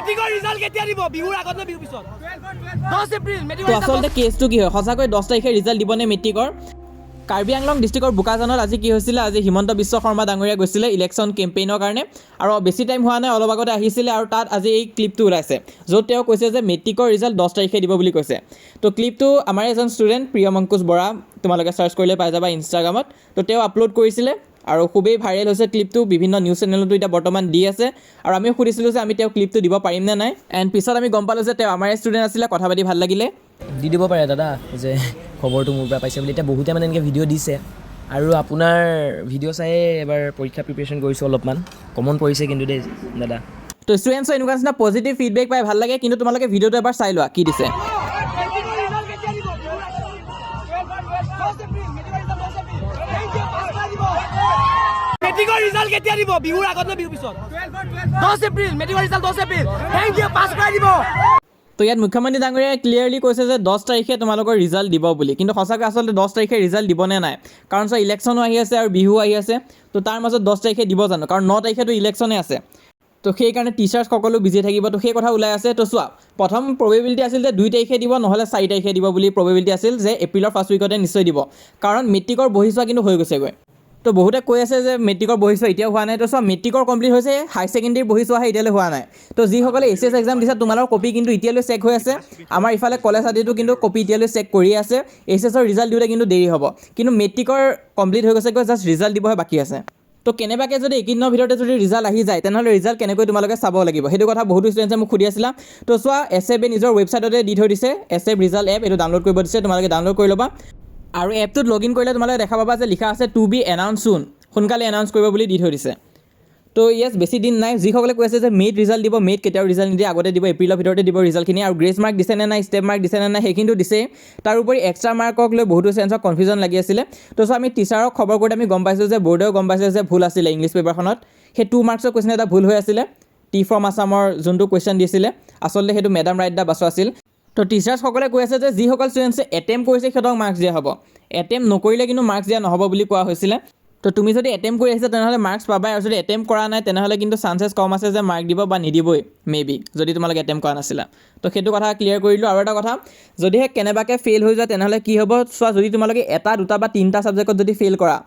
মেট্ৰিকৰ ৰিজাল্ট কেতিয়া দিব বিহুৰ আগত নে বিহুৰ পিছত 10 এপ্ৰিল তো আচলতে কেছটো কি হয় সঁচাকৈ 10 তাৰিখে ৰিজাল্ট দিবনে মেট্ৰিকৰ কাৰ্বি আংলং ডিষ্ট্ৰিক্টৰ বোকাজানত আজি কি হৈছিলে আজি হিমন্ত বিশ্ব শৰ্মা ডাঙৰীয়া গৈছিলে ইলেকশ্যন কেম্পেইনৰ কাৰণে আৰু বেছি টাইম হোৱা নাই অলপ আগতে আহিছিলে আৰু তাত আজি এই ক্লিপটো ওলাইছে য'ত তেওঁ কৈছে যে মেট্ৰিকৰ ৰিজাল্ট 10 তাৰিখে দিব বুলি কৈছে তো ক্লিপটো আমাৰ এজন ষ্টুডেণ্ট প্ৰিয়ম অংকুশ বৰা তোমালোকে চাৰ্চ কৰিলে পাই যাবা ইনষ্টাগ্ৰামত তো তেওঁ আপলোড কৰিছিলে আৰু খুবেই ভাইৰেল হৈছে ক্লিপটো বিভিন্ন নিউজ চেনেলতো এতিয়া বৰ্তমান দি আছে আৰু আমিও সুধিছিলোঁ যে আমি তেওঁ ক্লিপটো দিব পাৰিম নে নাই এণ্ড পিছত আমি গম পালোঁ যে তেওঁ আমাৰ ষ্টুডেণ্ট আছিলে কথা পাতি ভাল লাগিলে দি দিব পাৰে দাদা যে খবৰটো মোৰ পৰা পাইছে বুলি এতিয়া বহুতে মানে এনেকৈ ভিডিঅ' দিছে আৰু আপোনাৰ ভিডিঅ' চাই এবাৰ পৰীক্ষা প্ৰিপেৰেশ্যন কৰিছোঁ অলপমান কমন পৰিছে কিন্তু দেই দাদা তো ষ্টুডেণ্টছৰ এনেকুৱা নিচিনা পজিটিভ ফিডবেক পাই ভাল লাগে কিন্তু তোমালোকে ভিডিঅ'টো এবাৰ চাই লোৱা কি দিছে মেট্ৰিকৰ ৰিজাল্ট কেতিয়া দিব বিহুৰ আগত নে বিহুৰ পিছত 10 এপ্ৰিল মেট্ৰিকৰ ৰিজাল্ট 10 এপ্ৰিল থেংক ইউ পাছ কৰাই দিব তো ইয়াত মুখ্যমন্ত্ৰী ডাঙৰীয়াই ক্লিয়াৰলি কৈছে যে 10 তাৰিখে তোমালোকৰ ৰিজাল্ট দিব বুলি কিন্তু সঁচাকৈ আচলতে 10 তাৰিখে ৰিজাল্ট দিবনে নাই কাৰণ চোৱা ইলেকশ্যনো আহি আছে আৰু বিহু আহি আছে তো তাৰ মাজত 10 তাৰিখে দিব জানো কাৰণ 9 তাৰিখেতো ইলেকশ্যনে আছে তো সেইকাৰণে টিচাৰ্ছ সকলো বিজি থাকিব তো সেই কথা ওলাই আছে তো চোৱা প্ৰথম প্ৰবেবিলিটি আছিল যে 2 তাৰিখে দিব নহ'লে 4 তাৰিখে দিব বুলি প্ৰবেবিলিটি আছিল যে এপ্ৰিলৰ ফাৰ্ষ্ট উইকতে নিশ্চয় দিব কাৰণ মেট্ৰিকৰ বহি চোৱা কিন্তু হৈ গৈছেগৈ তো বহুতে কৈ আছে যে মেট্ৰিকৰ বহি চোৱা এতিয়াও হোৱা নাই তো চোৱা মেট্ৰিকৰ কমপ্লিট হৈছে হাই ছেকেণ্ডেৰী বহি চোৱাহে এতিয়ালৈ হোৱা নাই তো যিসকলে এইচএছ এক্সাম দিছে তোমালোকৰ কপি কিন্তু এতিয়ালৈ চেক হৈ আছে আমাৰ ইফালে কলেজ আদিতো কিন্তু কপি এতিয়ালৈ চেক কৰি আছে এইচএছৰ ৰিজাল্ট দিওঁতে কিন্তু দেৰি হ'ব কিন্তু মেট্ৰিকৰ কমপ্লিট হৈ গৈছেগৈ জাষ্ট ৰিজাল্ট দিবহে বাকী আছে তো কেনেবাকৈ যদি এইকেইদিনৰ ভিতৰতে যদি ৰিজাল্ট আহি যায় তেনেহ'লে ৰিজাল্ট কেনেকৈ তোমালোকে চাব লাগিব সেইটো কথা বহুতো ষ্টুডেণ্টছে মোক সুধি আছিলা তো চোৱা এছএফে নিজৰ ৱেবছাইটতে দি থৈ দিছে এছএফ ৰিজাল্ট এপ এইটো ডাউনলোড কৰিব দিছে তোমালোকে ডাউনলোড কৰি ল'বা আৰু এপটোত লগ ইন কৰিলে তোমালোকে দেখা পাবা যে লিখা আছে টু বি এনাউন্স চুন সোনকালে এনাউন্স কৰিব বুলি দি থৈ দিছে তো য়েছ বেছি দিন নাই যিসকলে কৈ আছে যে মে'ত ৰিজাল্ট দিব মে'ত কেতিয়াও ৰিজাল্ট নিদিয়ে আগতে দিব এপ্ৰিলৰ ভিতৰতে দিব ৰিজাল্টখিনি আৰু গ্ৰেছ মাৰ্ক দিছে নে নাই ষ্টেপ মাৰ্ক দিছে নে নাই সেইখিনিতো দিছেই তাৰোপৰি এক্সট্ৰা মাৰ্কক লৈ বহুতো চেঞ্চৰ কনফিউজন লাগি আছিলে তো চ' আমি টিচাৰক খবৰ কৰোঁতে আমি গম পাইছোঁ যে বৰ্ডেও গম পাইছে যে ভুল আছিলে ইংলিছ পেপাৰখনত সেই 2 মাৰ্কছৰ কুৱেশ্যন এটা ভুল হৈ আছিলে টি ফ্ৰম আছামৰ যোনটো কুৱেশ্যন দিছিলে আচলতে সেইটো মেডাম ৰাইট দা বাছু আছিল তো টিচাৰ্ছসকলে কৈ আছে যে যিসকল ষ্টুডেণ্টছে এটেম্প কৰিছে সিহঁতক মাৰ্কছ দিয়া হ'ব এটেম্প নকৰিলে কিন্তু মাৰ্কছ দিয়া নহ'ব বুলি কোৱা হৈছিলে তো তুমি যদি এটেম্প কৰি আহিছা তেনেহ'লে মাৰ্কছ পাবাই আৰু যদি এটেম্প কৰা নাই তেনেহ'লে কিন্তু চান্সেছ কম আছে যে মাৰ্ক দিব বা নিদিবই মেবি যদি তোমালোকে এটেম্প কৰা নাছিলা তো সেইটো কথা ক্লিয়াৰ কৰিলোঁ আৰু এটা কথা যদিহে কেনেবাকৈ ফেইল হৈ যায় তেনেহ'লে কি হ'ব চোৱা যদি তোমালোকে 1, 2 বা 3টা ছাবজেক্টত যদি ফেইল কৰা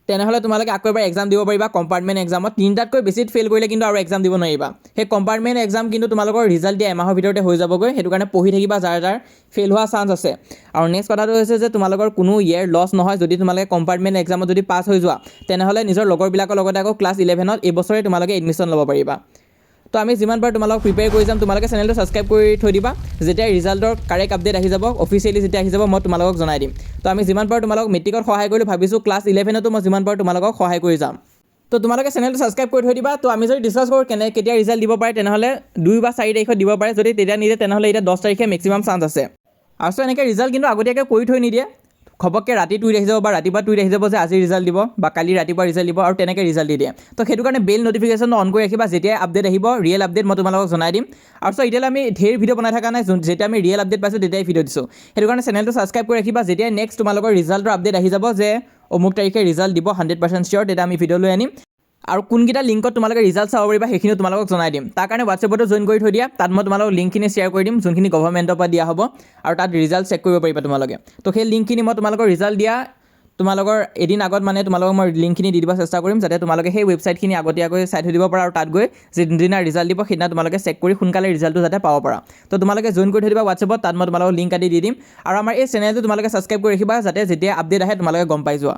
তেনেহ'লে তোমালোকে আকৌ এবাৰ এক্সাম দিব পাৰিবা কম্পাৰ্টমেণ্ট এক্সামত 3টাতকৈ বেছিত ফেইল কৰিলে কিন্তু আৰু এক্সাম দিব নোৱাৰিবা সেই কম্পাৰ্টমেণ্ট এক্সাম কিন্তু তোমালোকৰ ৰিজাল্ট দিয়া এমাহৰ ভিতৰতে হৈ যাবগৈ সেইটো কাৰণে পঢ়ি থাকিবা যাৰ ফেইল হোৱা চান্স আছে আৰু নেক্সট কথাটো হৈছে যে তোমালোকৰ কোনো ইয়েৰ লছ নহয় যদি তোমালোকে কম্পাৰ্টমেণ্ট এক্সামত যদি পাছ হৈ যোৱা তেনেহ'লে নিজৰ লগৰবিলাকৰ লগতে আকৌ ক্লাছ 11ত এইবছৰে তোমালোকে এডমিশ্যন ল'ব পাৰিবা তো আমি যিমান পাৰোঁ তোমালোকক প্ৰিপেয়াৰ কৰি যাম তোমালোকে চেনেলটো ছাবস্ক্ৰাইব কৰি থৈ দিবা যেতিয়া ৰিজাল্টৰ কাৰেক্ট আপডেট আহি যাব অফিচিয়েলি যেতিয়া আহি যাব মই তোমালোকক জনাই দিম তো আমি যিমান পাৰোঁ তোমালোকক মেট্ৰিকত সহায় কৰি ভাবিছোঁ ক্লাছ 11তো মই যিমান পাৰোঁ তোমালোকক সহায় কৰি যাম তো তোমালোকে চেনেলটো ছাবস্ক্ৰাইব কৰি থৈ দিবা তো আমি যদি ডিছকাছ কৰোঁ কেতিয়া ৰিজাল্ট দিব পাৰে তেনেহ'লে 2 বা 4 তাৰিখত দিব পাৰে যদি তেতিয়া নিদিয়ে তেনেহ'লে এতিয়া 10 তাৰিখে মেক্সিমাম চান্স আছে আৰু এনেকৈ ৰিজাল্ট কিন্তু আগতীয়াকৈ কৰি থৈ নিদিয়ে খবককৈ ৰাতি টুইট আহি যাব বা ৰাতিপুৱা টুইট আহি যাব যে আজি ৰিজাল্ট দিব বা কালি ৰাতিপুৱা ৰিজাল্ট দিব আৰু তেনেকৈ ৰিজাল্ট দি দিয়ে তো সেইটো কাৰণে বেল নটিফিকেশ্যনটো অন কৰি ৰাখিবা যেতিয়াই আপডেট আহিব ৰিয়েল আপডেট মই তোমালোকক জনাই দিম আৰু এতিয়ালৈ আমি ঢেৰ ভিডিঅ' বনাই থকা নাই যেতিয়া আমি ৰিয়েল আপডেট পাইছোঁ তেতিয়াই ভিডিঅ' দিছোঁ সেইটো কাৰণে চেনেলটো ছাবস্ক্ৰাইব কৰি ৰাখিবা যেতিয়াই নেক্সট তোমালোকৰ ৰিজাল্টৰ আপডেট আহি যাব যে অমুক তাৰিখে ৰিজাল্ট দিব 100% চিয়'ৰ তেতিয়া আমি ভিডিঅ' লৈ আনিম আৰু কোনকেইটা লিংকত তোমালোকে ৰিজাল্ট চাব পাৰিবা সেইখিনিও তোমালোকক জনাই দিম তাৰ কাৰণে হোৱাটছএপতো জইন কৰি থৈ দিয়া তাত মই তোমালোকক লিংকখিনি শ্বেয়াৰ কৰি দিম যোনখিনি গভৰ্ণমেণ্টৰ পৰা দিয়া হ'ব আৰু তাত ৰিজাল্ট চেক কৰিব পাৰিবা তোমালোকে তো সেই লিংকখিনি মই তোমালোকৰ ৰিজাল্ট দিয়া তোমালোকৰ এদিন আগত মানে তোমালোকক মই লিংকখিনি দি দিব চেষ্টা কৰিম যাতে তোমালোকে সেই ৱেবছাইটখিনি আগতীয়াকৈ চাই থৈ দিব পাৰা আৰু তাত গৈ যিদিনা ৰিজাল্ট দিব সেইদিনা তোমালোকে চেক কৰি সোনকালে ৰিজাল্টটো যাতে পাব পাৰা তো তোমালোকে জইন কৰি থৈ দিবা হোৱাটছএপত তাত মই তোমালোকক লিংক আদি দি দিম আৰু আমাৰ এই চেনেলটো তোমালোকে ছাবস্ক্ৰাইব কৰি ৰাখিবা যাতে যেতিয়া আপডেট আহে তোমালোকে গম পাই যোৱা